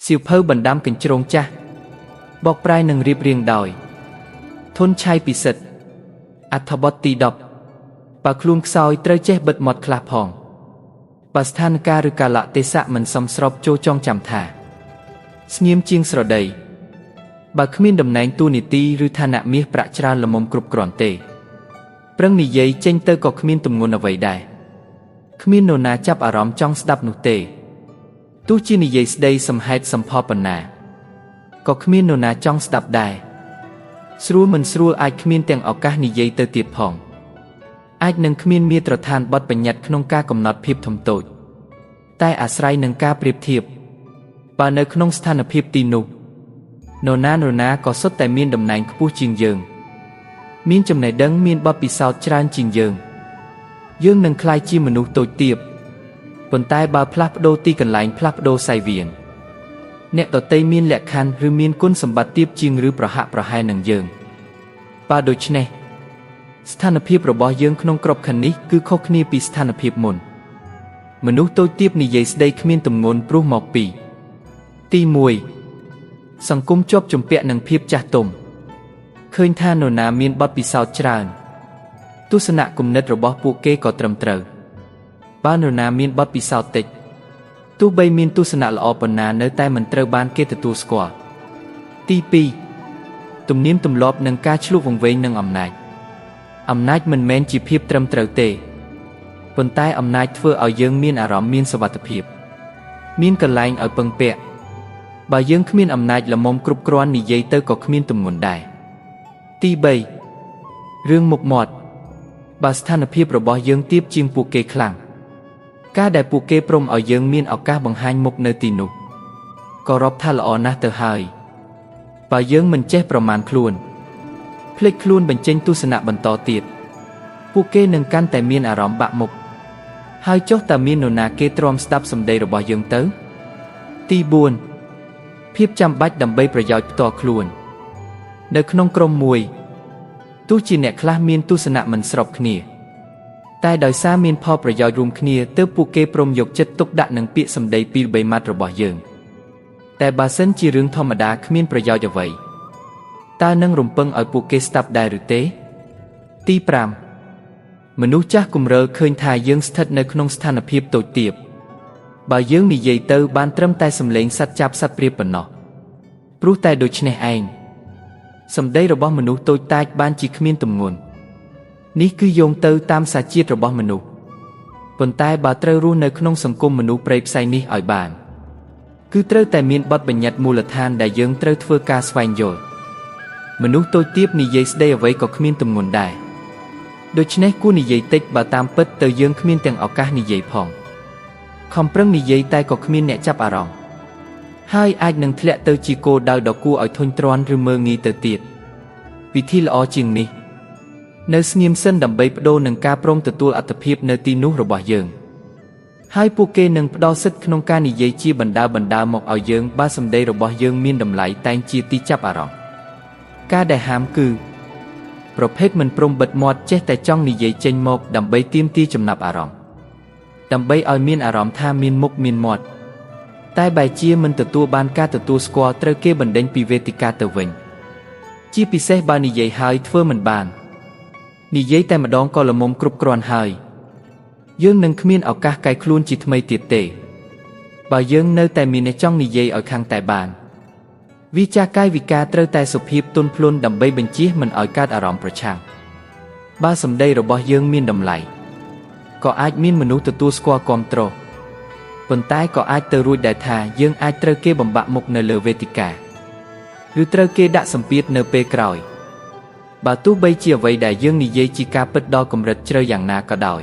សៀវភៅបណ្ដាំកញ្ជ្រោងចាស់បកប្រែនឹងរៀបរៀងដោយធនឆៃពិសិដ្ឋអត្ថបទទី10បើខ្លួនខ្សោយត្រូវចេះបិទមាត់ខ្លះផងបើស្ថានភាពឬកាលៈទេសៈមិនសមស្របចូលចងចាំថាស្ងៀមជាងស្រដីបើគ្មានតំណែងតួនាទីឬឋានៈមាសប្រាក់ច្រើនល្មមគ្រប់គ្រាន់ទេប្រឹងនិយាយចេញទៅក៏គ្មានទម្ងន់អ្វីដែរគ្មាននរណាចាប់អារម្មណ៍ចង់ស្ដាប់នោះទេទោះជានិយាយស្ដីសំហេតុសំផលប៉ុណ្ណាក៏គ្មាននរណាចង់ស្ដាប់ដែរស្រួលមិនស្រួលអាចគ្មានទាំងឱកាសនិយាយទៅទៀតផងអាចនឹងគ្មានមាត្រដ្ឋានបទបញ្ញត្តិក្នុងការកំណត់ភាពធំតូចតែអាស្រ័យនឹងការប្រៀបធៀបបើនៅក្នុងស្ថានភាពទីនោះនរណាក៏សុទ្ធតែមានតំណែងខ្ពស់ជាងយើងមានចំណេះដឹងមានបទពិសោធន៍ច្រើនជាងយើងនឹងក្លាយជាមនុស្សតូចទាបប៉ុន្តែបើផ្លាស់ប្ដូរទីកន្លែងផ្លាស់ប្ដូរសាយវានអ្នកដទៃមានលក្ខខណ្ឌឬមានគុណសម្បត្តិទាបជាងឬប្រហាក់ប្រហែលនឹងយើងបើដូច្នេះស្ថានភាពរបស់យើងក្នុងក្របខ័ណ្ឌនេះគឺខុសគ្នាពីស្ថានភាពមុនមនុស្សតូចទាបនិយាយស្ដីគ្មានទម្ងន់ព្រោះមកពីទី1សង្គមជាប់ជំពាក់នឹងភាពចាស់ទុំឃើញថានរណាមានបទពិសោធន៍ច្រើនទស្សនៈគំនិតរបស់ពួកគេក៏ត្រឹមត្រូវបើនរណាមានបទពិសោធន៍តិចទោះបីមានទស្សនៈល្អប៉ុណ្ណានៅតែមិនត្រូវបានគេទទួលស្គាល់ទី2ទំនៀមទម្លាប់និងការឆ្លុះវង្វេងនឹងអំណាចមិនមែនជាភាពត្រឹមត្រូវទេប៉ុន្តែអំណាចធ្វើឲ្យយើងមានអារម្មណ៍មានសុវត្ថិភាពមានកន្លែងឲ្យពឹងពាក់បើយើងគ្មានអំណាចល្មមគ្រប់គ្រាន់និយាយទៅក៏គ្មានទម្ងន់ដែរទី3រឿងមុខមាត់បើស្ថានភាពរបស់យើងទាបជាងពួកគេខ្លាំងការដែលពួកគេព្រមឲ្យយើងមានឱកាសបង្ហាញមុខនៅទីនោះក៏រាប់ថាល្អណាស់ទៅហើយបើយើងមិនចេះប្រមាណខ្លួនភ្លេចខ្លួនបញ្ចេញទស្សនៈបន្តទៀតពួកគេនឹងកាន់តែមានអារម្មណ៍បាក់មុខហើយចុះតើមាននរណាគេទ្រាំស្ដាប់សម្ដីរបស់យើងទៅទី4ភាពចាំបាច់ដើម្បីប្រយោជន៍ផ្ទាល់ខ្លួននៅក្នុងក្រុមមួយទោះជាអ្នកខ្លះមានទស្សនៈមិនស្របគ្នាតែដោយសារមានផលប្រយោជន៍រួមគ្នាទើបពួកគេព្រមយកចិត្តទុកដាក់នឹងពាក្យសម្ដីពីរបីម៉ាត់របស់យើងតែបើសិនជារឿងធម្មតាគ្មានប្រយោជន៍អ្វីតើនឹងរំពឹងឲ្យពួកគេស្ដាប់ដែរឬទេទី5មនុស្សចាស់គំរើឃើញថាយើងស្ថិតនៅក្នុងស្ថានភាពតូចទាបបើយើងនិយាយទៅបានត្រឹមតែសំឡេងសត្វចាប់សត្វព្រាបប៉ុណ្ណោះព្រោះតែដូច្នេះឯងសម្ដីរបស់មនុស្សតូចតាចបានជាគ្មានទម្ងន់នេះគឺយោងទៅតាមសាជាតិរបស់មនុស្សប៉ុន្តែបើត្រូវរស់នៅក្នុងសង្គមមនុស្សព្រៃផ្សៃនេះឲ្យបានគឺត្រូវតែមានបទបញ្ញត្តិមូលដ្ឋានដែលយើងត្រូវធ្វើការស្វែងយល់មនុស្សតូចទាបនិយាយស្ដីអ្វីក៏គ្មានទម្ងន់ដែរដូច្នេះគួរនិយាយតិចបើតាមពិតទៅយើងគ្មានទាំងឱកាសនិយាយផងខំប្រឹងនិយាយតែក៏គ្មានអ្នកចាប់អារម្មណ៍ហើយអាចនឹងធ្លាក់ទៅជាគោលដៅដ៏គួរឲ្យធុញទ្រាន់ឬមើលងាយទៅទៀតវិធីល្អជាងនេះនៅស្ងៀមសិនដើម្បីបដូរនឹងការព្រមទទួលអត្ថិភាពនៅទីនោះរបស់យើងហើយពួកគេនឹងផ្ដល់សិទ្ធិក្នុងការនិយាយជាបណ្ដើមកឲ្យយើងបើសម្ដីរបស់យើងមានតម្លៃតែងជាទីចាប់អារម្មណ៍ការដែលហាមគឺប្រភេទមិនព្រមបិទមាត់ចេះតែចង់និយាយចេញមកដើម្បីទាមទារចំណាប់អារម្មណ៍ដើម្បីឲ្យមានអារម្មណ៍ថាមានមុខមានមាត់តែបែរជាមិនទទួលបានការទទួលស្គាល់ត្រូវគេបណ្ដេញពីវេទិកាទៅវិញជាពិសេសបើនិយាយហើយធ្វើមិនបាននិយាយតែម្ដងក៏ល្មមគ្រប់គ្រាន់ហើយយើងនឹងគ្មានឱកាសកែខ្លួនជាថ្មីទៀតទេបើយើងនៅតែមានអ្នកចង់និយាយឲ្យខាងតែបានវិចារកាយវិការត្រូវតែសុភាពទន់ភ្លន់ដើម្បីបញ្ជៀសមិនឲ្យកើតអារម្មណ៍ប្រឆាំងបើសម្ដីរបស់យើងមានតម្លៃក៏អាចមានមនុស្សទទួលស្គាល់គាំទ្រប៉ុន្តែក៏អាចទៅរួចដែរថាយើងអាចត្រូវគេបំបាក់មុខនៅលើវេទិកាឬត្រូវគេដាក់សម្ពាធនៅពេលក្រោយបើទោះបីជាអ្វីដែលយើងនិយាយជាការពិតដល់កម្រិតជ្រៅយ៉ាងណាក៏ដោយ